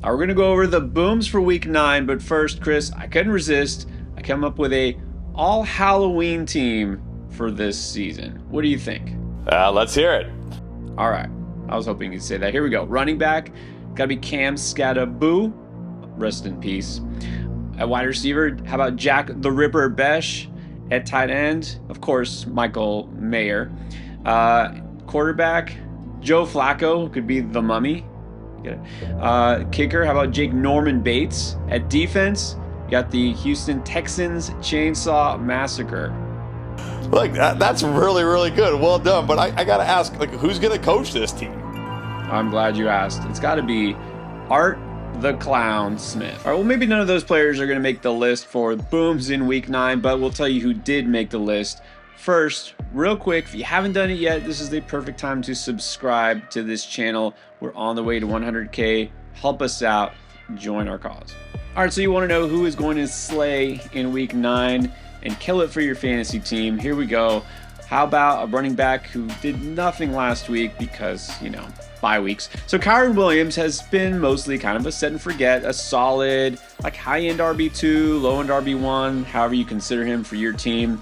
We're going to go over the booms for week 9, but first, Chris, I couldn't resist. I came up with a all Halloween team for this season. What do you think? Let's hear it. All right. I was hoping you'd say that. Here we go. Running back, got to be Cam Scattaboo. Rest in peace. At wide receiver, how about Jack the Ripper Besh? At tight end, of course, Michael Mayer. Quarterback, Joe Flacco, could be the mummy. Kicker, how about Jake Norman Bates? At defense, you got the Houston Texans Chainsaw Massacre. Look, that's really, really good. Well done. But I got to ask, who's going to coach this team? I'm glad you asked. It's got to be Art the Clown Smith. All right, well, maybe none of those players are going to make the list for booms in week 9, but we'll tell you who did make the list. First, real quick, if you haven't done it yet, this is the perfect time to subscribe to this channel. We're on the way to 100K. Help us out. Join our cause. All right, so you want to know who is going to slay in week 9 and kill it for your fantasy team. Here we go. How about a running back who did nothing last week because, bye weeks. So Kyren Williams has been mostly kind of a set and forget, a solid, high-end RB2, low-end RB1, however you consider him for your team.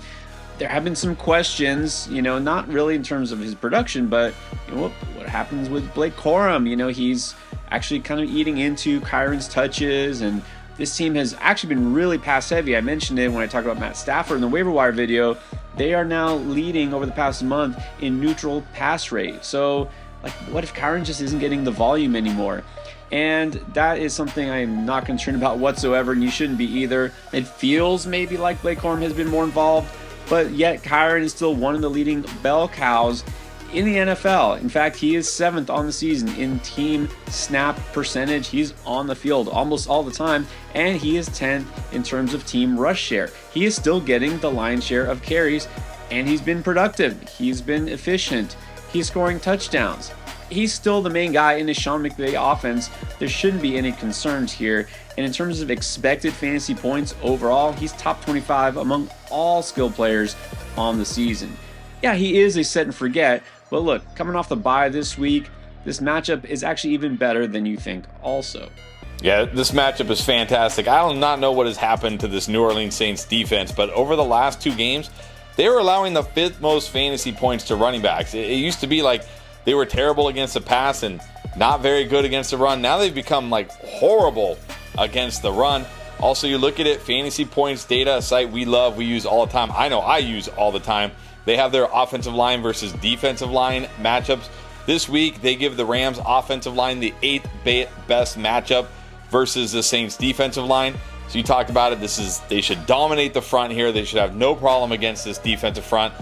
There have been some questions, not really in terms of his production, but what happens with Blake Corum? He's actually kind of eating into Kyren's touches, and this team has actually been really pass heavy. I mentioned it when I talked about Matt Stafford in the waiver wire video. They are now leading over the past month in neutral pass rate. So, what if Kyren just isn't getting the volume anymore? And that is something I'm not concerned about whatsoever, and you shouldn't be either. It feels maybe like Blake Corum has been more involved, but yet Kyren is still one of the leading bell cows in the NFL. In fact, he is 7th on the season in team snap percentage. He's on the field almost all the time, and he is 10th in terms of team rush share. He is still getting the lion's share of carries, and he's been productive. He's been efficient. He's scoring touchdowns. He's still the main guy in the Sean McVay offense. There shouldn't be any concerns here. And in terms of expected fantasy points overall, he's top 25 among all skill players on the season. Yeah, he is a set and forget, but look, coming off the bye this week, this matchup is actually even better than you think also. Yeah, this matchup is fantastic. I do not know what has happened to this New Orleans Saints defense, but over the last 2 games, they were allowing the 5th most fantasy points to running backs. It used to be like they were terrible against the pass and not very good against the run. Now they've become horrible against the run. Also, you look at it, fantasy points data, a site we love, we use all the time. I know I use all the time. They have their offensive line versus defensive line matchups. This week, they give the Rams offensive line the 8th best matchup versus the Saints defensive line. So you talked about it. They should dominate the front here. They should have no problem against this defensive front.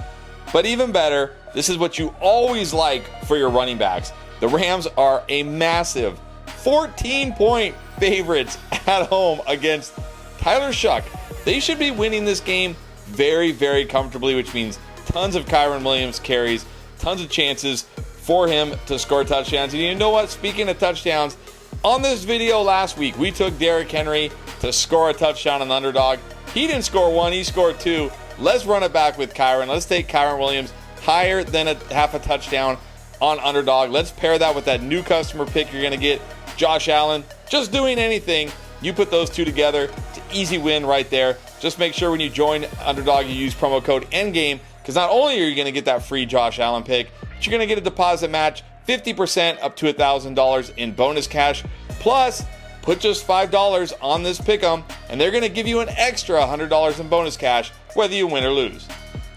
But even better, this is what you always like for your running backs. The Rams are a massive 14-point favorites at home against Tyler Shuck. They should be winning this game very, very comfortably, which means tons of Kyren Williams carries, tons of chances for him to score touchdowns. And you know what? Speaking of touchdowns, on this video last week, we took Derrick Henry to score a touchdown on the underdog. He didn't score 1, he scored 2. Let's run it back with Kyren. Let's take Kyren Williams higher than half a touchdown on underdog. Let's pair that with that new customer pick you're going to get, Josh Allen. Just doing anything. You put those two together. It's an easy win right there. Just make sure when you join Underdog, you use promo code ENDGAME, because not only are you going to get that free Josh Allen pick, but you're going to get a deposit match, 50% up to $1,000 in bonus cash. Plus, put just $5 on this pick'em, and they're going to give you an extra $100 in bonus cash, whether you win or lose.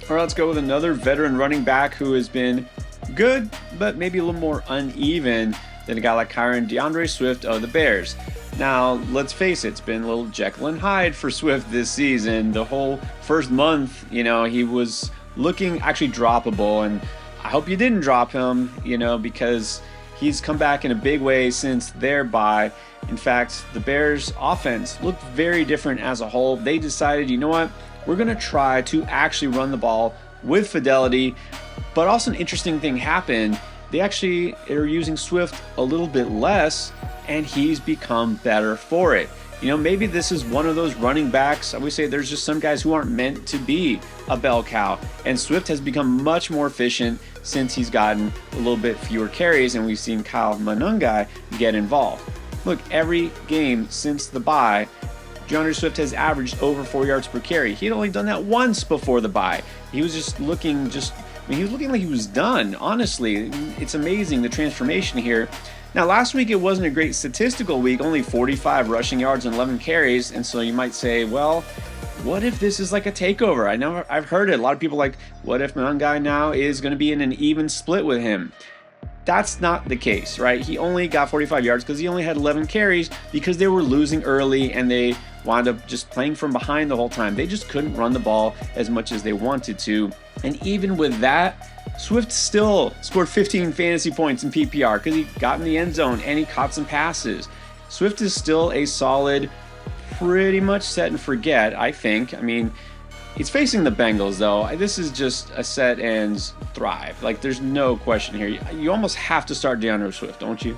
All right, let's go with another veteran running back who has been good, but maybe a little more uneven than a guy like DeAndre Swift of the Bears. Now, let's face it, it's been a little Jekyll and Hyde for Swift this season. The whole first month, he was looking actually droppable, and I hope you didn't drop him, because he's come back in a big way since their bye. In fact, the Bears' offense looked very different as a whole. They decided, we're going to try to actually run the ball with fidelity. But also an interesting thing happened. They actually are using Swift a little bit less, and he's become better for it. Maybe this is one of those running backs. I always say there's just some guys who aren't meant to be a bell cow. And Swift has become much more efficient since he's gotten a little bit fewer carries, and we've seen Kyle Monungai get involved. Look, every game since the bye, DeAndre Swift has averaged over 4 yards per carry. He had only done that once before the bye. He was just looking he was looking like he was done, honestly. It's amazing, the transformation here. Now, last week it wasn't a great statistical week, only 45 rushing yards and 11 carries, and so you might say, well, what if this is like a takeover? I've heard it. A lot of people like, what if Mungai now is going to be in an even split with him? That's not the case, right? He only got 45 yards because he only had 11 carries because they were losing early and they wound up just playing from behind the whole time. They just couldn't run the ball as much as they wanted to. And even with that, Swift still scored 15 fantasy points in PPR because he got in the end zone and he caught some passes. Swift is still a solid, pretty much set and forget, I think. I mean, he's facing the Bengals, though. This is just a set and thrive. Like, there's no question here. You almost have to start DeAndre Swift, don't you?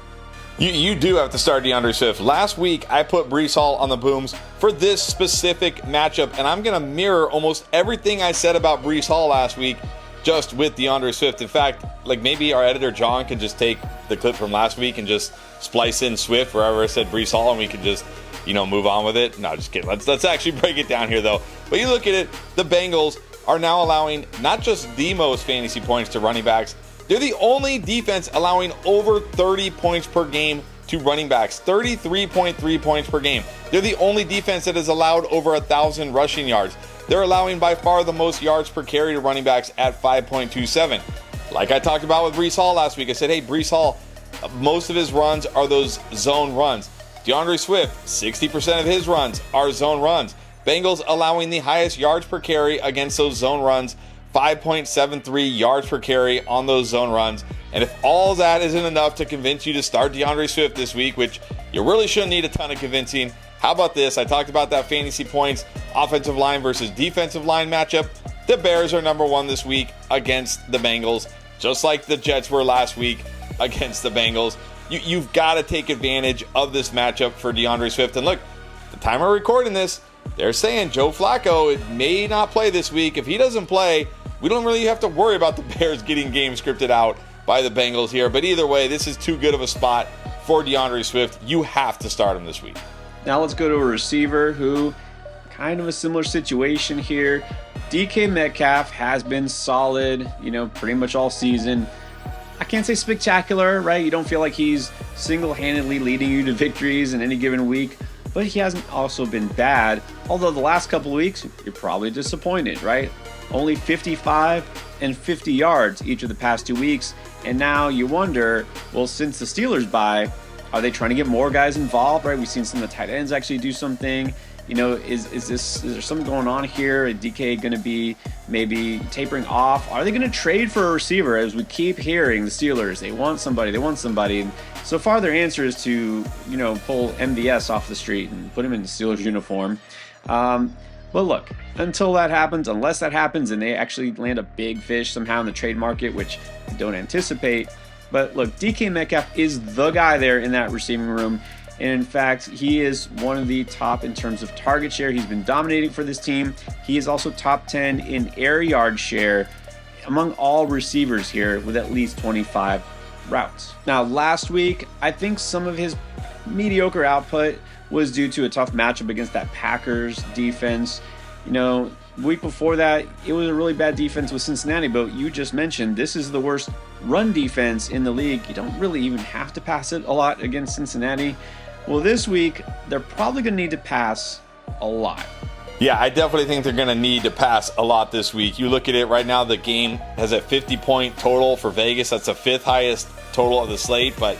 You do have to start DeAndre Swift. Last week, I put Breece Hall on the booms for this specific matchup, and I'm going to mirror almost everything I said about Breece Hall last week just with DeAndre Swift. In fact, like maybe our editor John can just take the clip from last week and just splice in Swift wherever I said Breece Hall, and we can just, move on with it. No, just kidding. Let's actually break it down here, though. But you look at it, the Bengals are now allowing not just the most fantasy points to running backs, they're the only defense allowing over 30 points per game to running backs, 33.3 points per game. They're the only defense that has allowed over 1,000 rushing yards. They're allowing by far the most yards per carry to running backs at 5.27. Like I talked about with Breece Hall last week, I said, hey, Breece Hall, most of his runs are those zone runs. DeAndre Swift, 60% of his runs are zone runs. Bengals allowing the highest yards per carry against those zone runs, 5.73 yards per carry on those zone runs. And if all that isn't enough to convince you to start DeAndre Swift this week, which you really shouldn't need a ton of convincing, how about this? I talked about that fantasy points, offensive line versus defensive line matchup. The Bears are number one this week against the Bengals, just like the Jets were last week against the Bengals. You've got to take advantage of this matchup for DeAndre Swift. And look, the time we're recording this, they're saying Joe Flacco may not play this week. If he doesn't play, we don't really have to worry about the Bears getting games scripted out by the Bengals here. But either way, this is too good of a spot for DeAndre Swift. You have to start him this week. Now let's go to a receiver who, kind of a similar situation here. DK Metcalf has been solid, pretty much all season. I can't say spectacular, right? You don't feel like he's single-handedly leading you to victories in any given week, but he hasn't also been bad. Although the last couple of weeks, you're probably disappointed, right? Only 55 and 50 yards each of the past 2 weeks. And now you wonder, well, since the Steelers bye, are they trying to get more guys involved, right? We've seen some of the tight ends actually do something. Is there something going on here? Is DK going to be maybe tapering off? Are they going to trade for a receiver? As we keep hearing, the Steelers, they want somebody. And so far their answer is to, pull MVS off the street and put him in the Steelers uniform. But look, unless that happens and they actually land a big fish somehow in the trade market, which I don't anticipate. But look, DK Metcalf is the guy there in that receiving room. And in fact, he is one of the top in terms of target share. He's been dominating for this team. He is also top 10 in air yard share among all receivers here with at least 25 routes. Now, last week, I think some of his mediocre output was due to a tough matchup against that Packers defense. Week before that, it was a really bad defense with Cincinnati, but you just mentioned this is the worst run defense in the league. You don't really even have to pass it a lot against Cincinnati. Well, this week, they're probably going to need to pass a lot. Yeah, I definitely think they're going to need to pass a lot this week. You look at it right now, the game has a 50-point total for Vegas. That's the fifth highest total of the slate, but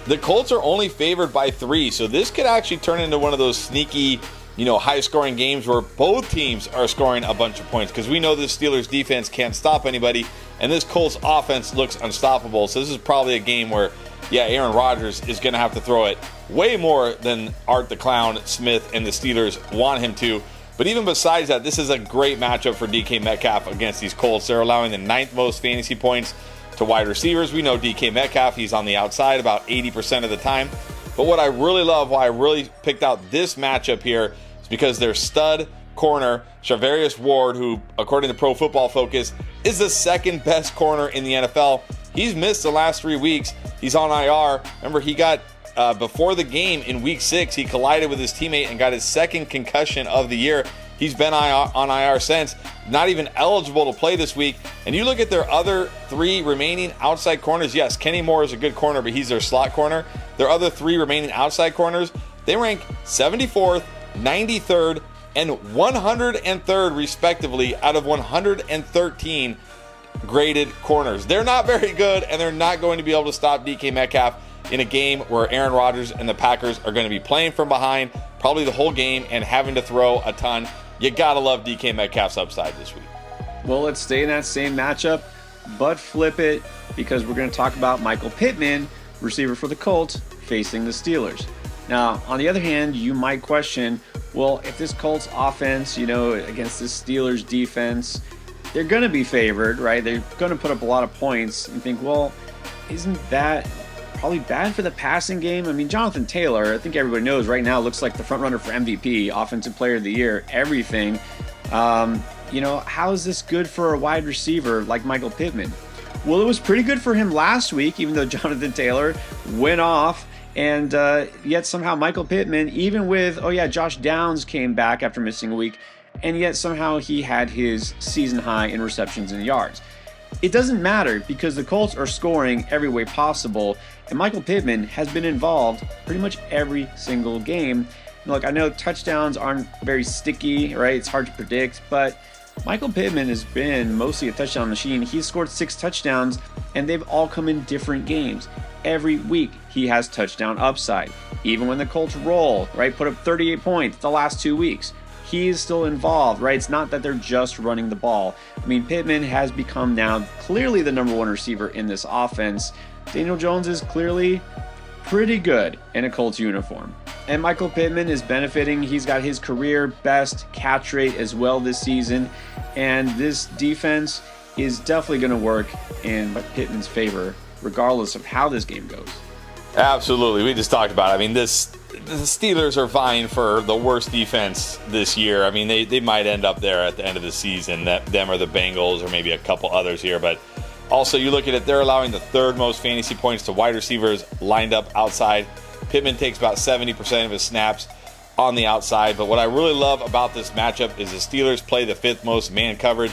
the Colts are only favored by 3, so this could actually turn into one of those sneaky, high-scoring games where both teams are scoring a bunch of points, because we know this Steelers defense can't stop anybody, and this Colts offense looks unstoppable. So this is probably a game where, Aaron Rodgers is going to have to throw it way more than Art the Clown Smith and the Steelers want him to. But even besides that, this is a great matchup for DK Metcalf against these Colts. They're allowing the 9th most fantasy points to wide receivers. We know DK Metcalf, he's on the outside about 80% of the time. But what I really love, why I really picked out this matchup here, is because their stud corner, Charvarius Ward, who, according to Pro Football Focus, is the second best corner in the NFL. He's missed the last 3 weeks. He's on IR. Remember, he got before the game in week 6, he collided with his teammate and got his second concussion of the year. He's been on IR since, not even eligible to play this week. And you look at their other 3 remaining outside corners. Yes, Kenny Moore is a good corner, but he's their slot corner. Their other 3 remaining outside corners, they rank 74th, 93rd, and 103rd, respectively, out of 113 graded corners. They're not very good, and they're not going to be able to stop DK Metcalf in a game where Aaron Rodgers and the Packers are going to be playing from behind probably the whole game and having to throw a ton. You gotta love DK Metcalf's upside this week. Well, let's stay in that same matchup, but flip it, because we're going to talk about Michael Pittman, receiver for the Colts, facing the Steelers. Now, on the other hand, you might question, well, if this Colts offense, against this Steelers defense, they're going to be favored, right? They're going to put up a lot of points, and think, well, isn't that probably bad for the passing game? I mean, Jonathan Taylor, I think everybody knows right now, looks like the front runner for MVP, Offensive Player of the Year, everything. How is this good for a wide receiver like Michael Pittman? Well, it was pretty good for him last week, even though Jonathan Taylor went off. And yet somehow Michael Pittman, even with, Josh Downs came back after missing a week, and yet somehow he had his season high in receptions and yards. It doesn't matter, because the Colts are scoring every way possible, and Michael Pittman has been involved pretty much every single game. Look, I know touchdowns aren't very sticky, right? It's hard to predict, but Michael Pittman has been mostly a touchdown machine. He's scored 6 touchdowns, and they've all come in different games. Every week, he has touchdown upside. Even when the Colts roll, right, put up 38 points the last 2 weeks, he is still involved, right? It's not that they're just running the ball. I mean, Pittman has become now clearly the number 1 receiver in this offense. Daniel Jones is clearly pretty good in a Colts uniform. And Michael Pittman is benefiting. He's got his career best catch rate as well this season. And this defense is definitely going to work in Pittman's favor, regardless of how this game goes. Absolutely. We just talked about it. I mean, the Steelers are vying for the worst defense this year. I mean, they might end up there at the end of the season, them or the Bengals or maybe a couple others here. But also, you look at it, they're allowing the 3rd most fantasy points to wide receivers lined up outside. Pittman takes about 70% of his snaps on the outside. But what I really love about this matchup is the Steelers play the 5th most man coverage.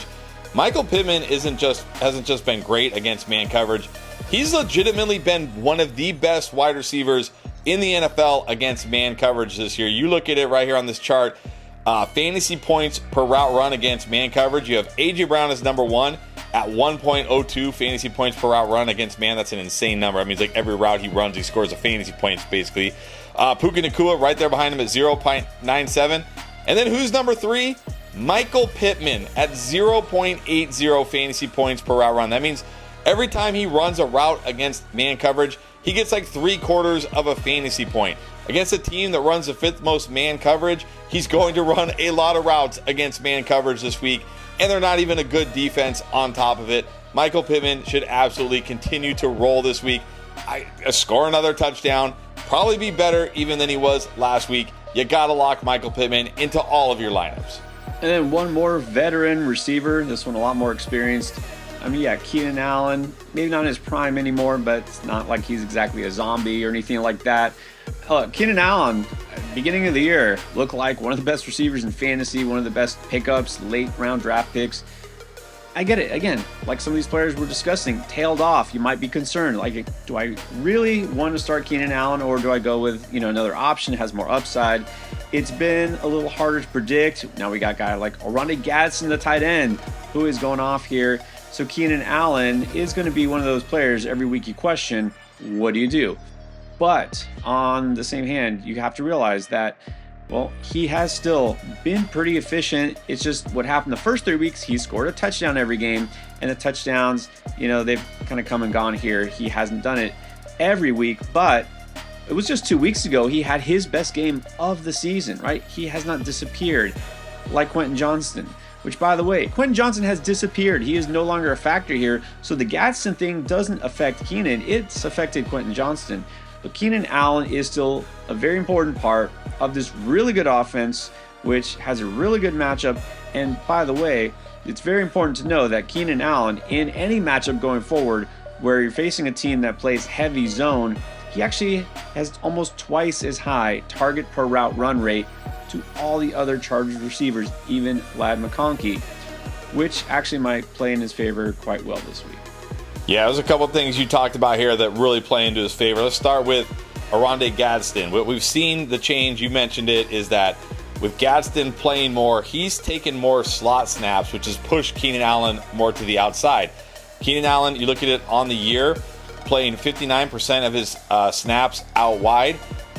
Michael Pittman hasn't just been great against man coverage. He's legitimately been one of the best wide receivers in the NFL against man coverage this year. You look at it right here on this chart. Fantasy points per route run against man coverage. You have A.J. Brown as number 1 at 1.02 fantasy points per route run against man. That's an insane number. I mean, it's like every route he runs, he scores a fantasy points, basically. Puka Nacua right there behind him at 0.97. And then who's number 3? Michael Pittman at 0.80 fantasy points per route run. That means every time he runs a route against man coverage, he gets like 3/4 of a fantasy point. Against a team that runs the 5th most man coverage, he's going to run a lot of routes against man coverage this week, and they're not even a good defense on top of it. Michael Pittman should absolutely continue to roll this week. Score another touchdown, probably be better even than he was last week. You got to lock Michael Pittman into all of your lineups. And then one more veteran receiver, this one a lot more experienced. Keenan Allen, maybe not in his prime anymore, but it's not like he's exactly a zombie or anything like that. Keenan Allen, beginning of the year, looked like one of the best receivers in fantasy, one of the best pickups, late round draft picks. I get it. Again, like some of these players we're discussing, tailed off. You might be concerned. Like, do I really want to start Keenan Allen, or do I go with another option that has more upside? It's been a little harder to predict. Now we got a guy like Oronde Gadsden, the tight end, who is going off here. So Keenan Allen is going to be one of those players every week you question, what do you do? But on the same hand, you have to realize that, well, he has still been pretty efficient. It's just what happened the first 3 weeks, he scored a touchdown every game, and the touchdowns, they've kind of come and gone here. He hasn't done it every week, but it was just 2 weeks ago he had his best game of the season, right? He has not disappeared like Quentin Johnston. Which, by the way, Quentin Johnston has disappeared. He is no longer a factor here. So the Gadsden thing doesn't affect Keenan. It's affected Quentin Johnston. But Keenan Allen is still a very important part of this really good offense, which has a really good matchup. And by the way, it's very important to know that Keenan Allen, in any matchup going forward, where you're facing a team that plays heavy zone, he actually has almost twice as high target per route run rate to all the other Chargers receivers, even Ladd McConkey, which actually might play in his favor quite well this week. Yeah, there's a couple things you talked about here that really play into his favor. Let's start with Oronde Gadsden. What we've seen, the change, you mentioned it, is that with Gadsden playing more, he's taken more slot snaps, which has pushed Keenan Allen more to the outside. Keenan Allen, you look at it on the year, playing 59% of his snaps out wide,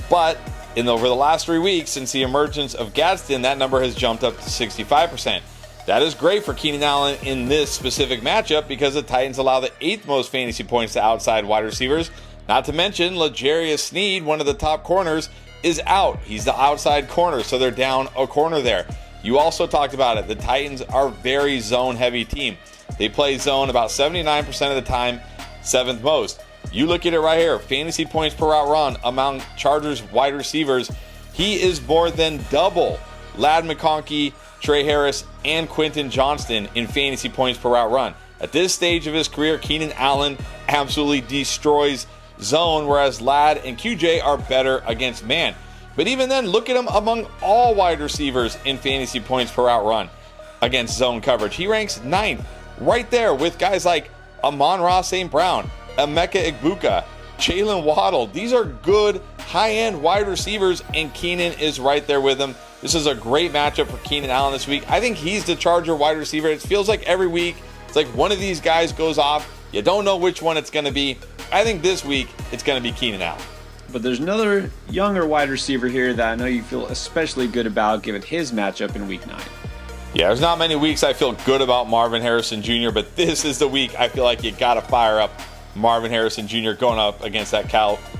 but over the last 3 weeks, since the emergence of Gadsden, that number has jumped up to 65%. That is great for Keenan Allen in this specific matchup because the Titans allow the 8th most fantasy points to outside wide receivers. Not to mention, L'Jarius Sneed, one of the top corners, is out. He's the outside corner, so they're down a corner there. You also talked about it. The Titans are a very zone-heavy team. They play zone about 79% of the time, 7th most. You look at it right here. Fantasy points per route run among Chargers wide receivers. He is more than double Ladd McConkey, Trey Harris, and Quentin Johnston in fantasy points per route run. At this stage of his career, Keenan Allen absolutely destroys zone, whereas Ladd and QJ are better against man. But even then, look at him among all wide receivers in fantasy points per route run against zone coverage. He ranks 9th, right there with guys like Amon-Ra St. Brown, Emeka Egbuka, Jalen Waddle. These are good, high-end wide receivers, and Keenan is right there with them. This is a great matchup for Keenan Allen this week. I think he's the Charger wide receiver. It feels like every week, it's like one of these guys goes off. You don't know which one it's going to be. I think this week, it's going to be Keenan Allen. But there's another younger wide receiver here that I know you feel especially good about given his matchup in Week 9. Yeah, there's not many weeks I feel good about Marvin Harrison Jr., but this is the week I feel like you got to fire up Marvin Harrison Jr. going up against that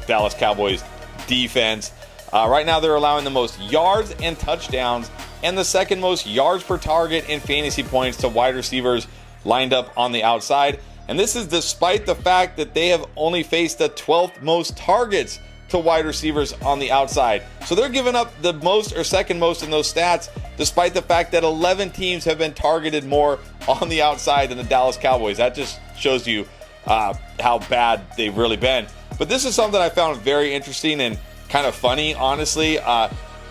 Dallas Cowboys defense. Right now, they're allowing the most yards and touchdowns and the 2nd most yards per target and fantasy points to wide receivers lined up on the outside. And this is despite the fact that they have only faced the 12th most targets to wide receivers on the outside. So they're giving up the most or 2nd most in those stats, despite the fact that 11 teams have been targeted more on the outside than the Dallas Cowboys. That just shows you how bad they've really been. But this is something I found very interesting and kind of funny, honestly.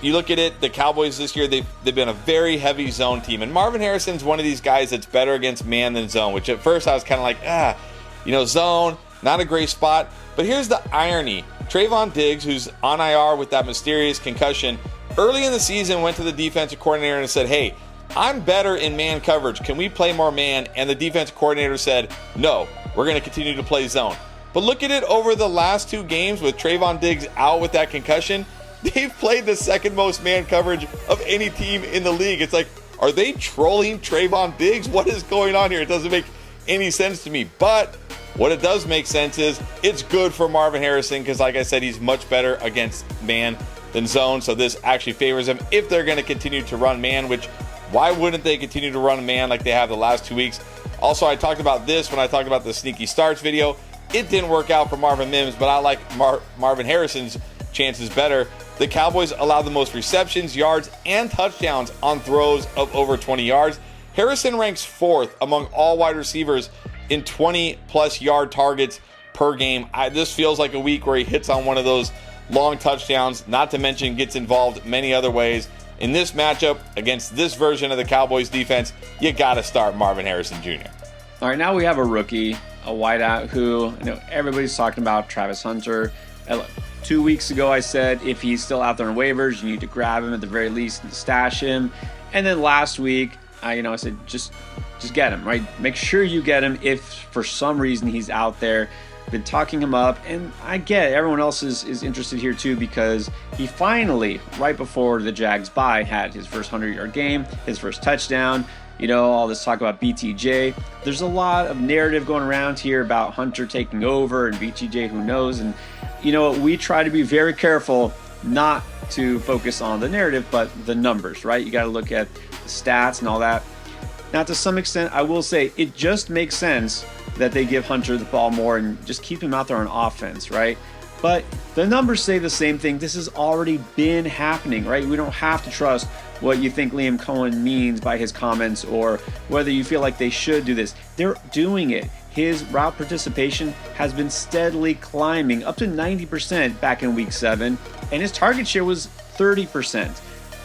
You look at it, the Cowboys this year, they've been a very heavy zone team. And Marvin Harrison's one of these guys that's better against man than zone, which at first I was kind of like, zone, not a great spot. But here's the irony. Trayvon Diggs, who's on IR with that mysterious concussion, early in the season went to the defensive coordinator and said, hey, I'm better in man coverage. Can we play more man? And the defensive coordinator said, no, we're going to continue to play zone. But look at it over the last 2 games with Trayvon Diggs out with that concussion. They've played the 2nd most man coverage of any team in the league. It's like, are they trolling Trayvon Diggs? What is going on here? It doesn't make any sense to me. But what it does make sense is it's good for Marvin Harrison because, like I said, he's much better against man than zone. So this actually favors him if they're going to continue to run man, which why wouldn't they continue to run man like they have the last 2 weeks? Also, I talked about this when I talked about the sneaky starts video. It didn't work out for Marvin Mims, but I like Marvin Harrison's chances better. The Cowboys allow the most receptions, yards, and touchdowns on throws of over 20 yards. Harrison ranks 4th among all wide receivers in 20-plus yard targets per game. This feels like a week where he hits on one of those long touchdowns, not to mention gets involved many other ways. In this matchup against this version of the Cowboys defense, you got to start Marvin Harrison Jr. All right, now we have a rookie, a wideout who everybody's talking about, Travis Hunter. 2 weeks ago, I said if he's still out there on waivers, you need to grab him at the very least and stash him. And then last week, I said just get him, right? Make sure you get him if for some reason he's out there. Been talking him up, and I get it. Everyone else is interested here too because he finally, right before the Jags bye, had his first 100-yard game, his first touchdown. All this talk about BTJ. There's a lot of narrative going around here about Hunter taking over and BTJ, who knows? And we try to be very careful not to focus on the narrative, but the numbers, right? You got to look at the stats and all that. Now, to some extent, I will say it just makes sense that they give Hunter the ball more and just keep him out there on offense, right? But the numbers say the same thing. This has already been happening, right? We don't have to trust what you think Liam Cohen means by his comments or whether you feel like they should do this. They're doing it. his route participation has been steadily climbing up to 90% back in week 7, and his target share was 30%.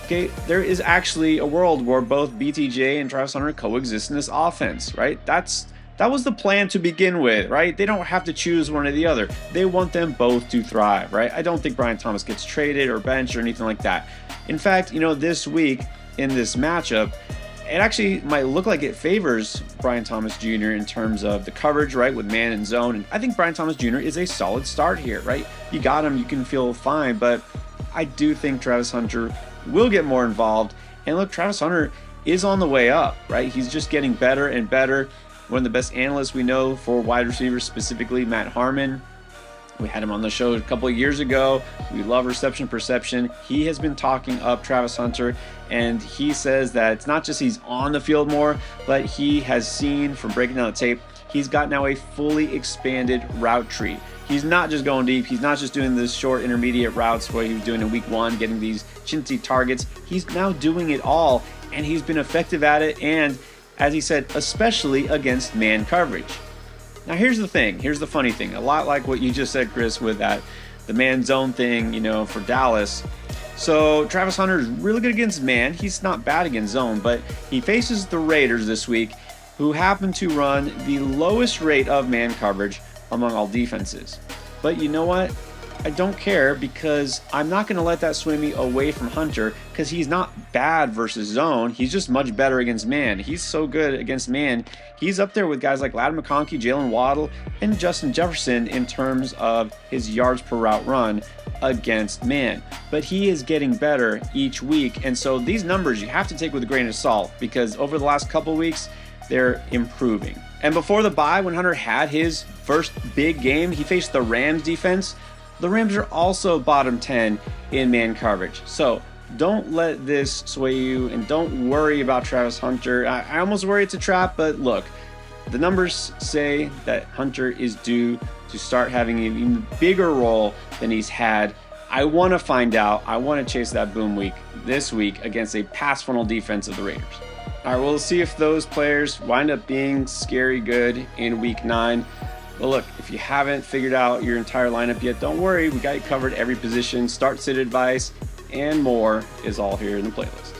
Okay, there is actually a world where both BTJ and Travis Hunter coexist in this offense, right? That was the plan to begin with, right? They don't have to choose one or the other. They want them both to thrive, right? I don't think Brian Thomas gets traded or benched or anything like that. In fact, this week in this matchup, it actually might look like it favors Brian Thomas Jr. in terms of the coverage, right, with man and zone. And I think Brian Thomas Jr. is a solid start here, right? You got him, you can feel fine, but I do think Travis Hunter will get more involved. And look, Travis Hunter is on the way up, right? He's just getting better and better. One of the best analysts we know for wide receivers, specifically Matt Harmon. We had him on the show a couple of years ago. We love reception perception. He has been talking up Travis Hunter, and he says that it's not just he's on the field more, but he has seen from breaking down the tape, he's got now a fully expanded route tree. He's not just going deep. He's not just doing this short intermediate routes where he was doing in week 1, getting these chintzy targets. He's now doing it all, and he's been effective at it, and as he said, especially against man coverage. Now here's the thing, here's the funny thing, a lot like what you just said, Chris, with the man zone thing, for Dallas. So Travis Hunter is really good against man. He's not bad against zone, but he faces the Raiders this week, who happen to run the lowest rate of man coverage among all defenses. But you know what? I don't care, because I'm not going to let that sway me away from Hunter, because he's not bad versus zone. He's just much better against man. He's so good against man. He's up there with guys like Ladd McConkey, Jalen Waddle, and Justin Jefferson in terms of his yards per route run against man. But he is getting better each week, and so these numbers you have to take with a grain of salt, because over the last couple weeks, they're improving. And before the bye, when Hunter had his first big game, he faced the Rams defense. The Rams are also bottom 10 in man coverage. So don't let this sway you, and don't worry about Travis Hunter. I almost worry it's a trap, but look, the numbers say that Hunter is due to start having an even bigger role than he's had. I want to find out. I want to chase that boom week this week against a pass funnel defense of the Raiders. All right, we'll see if those players wind up being scary good in week 9. But look, if you haven't figured out your entire lineup yet, don't worry. We got you covered every position. Start, sit advice, and more is all here in the playlist.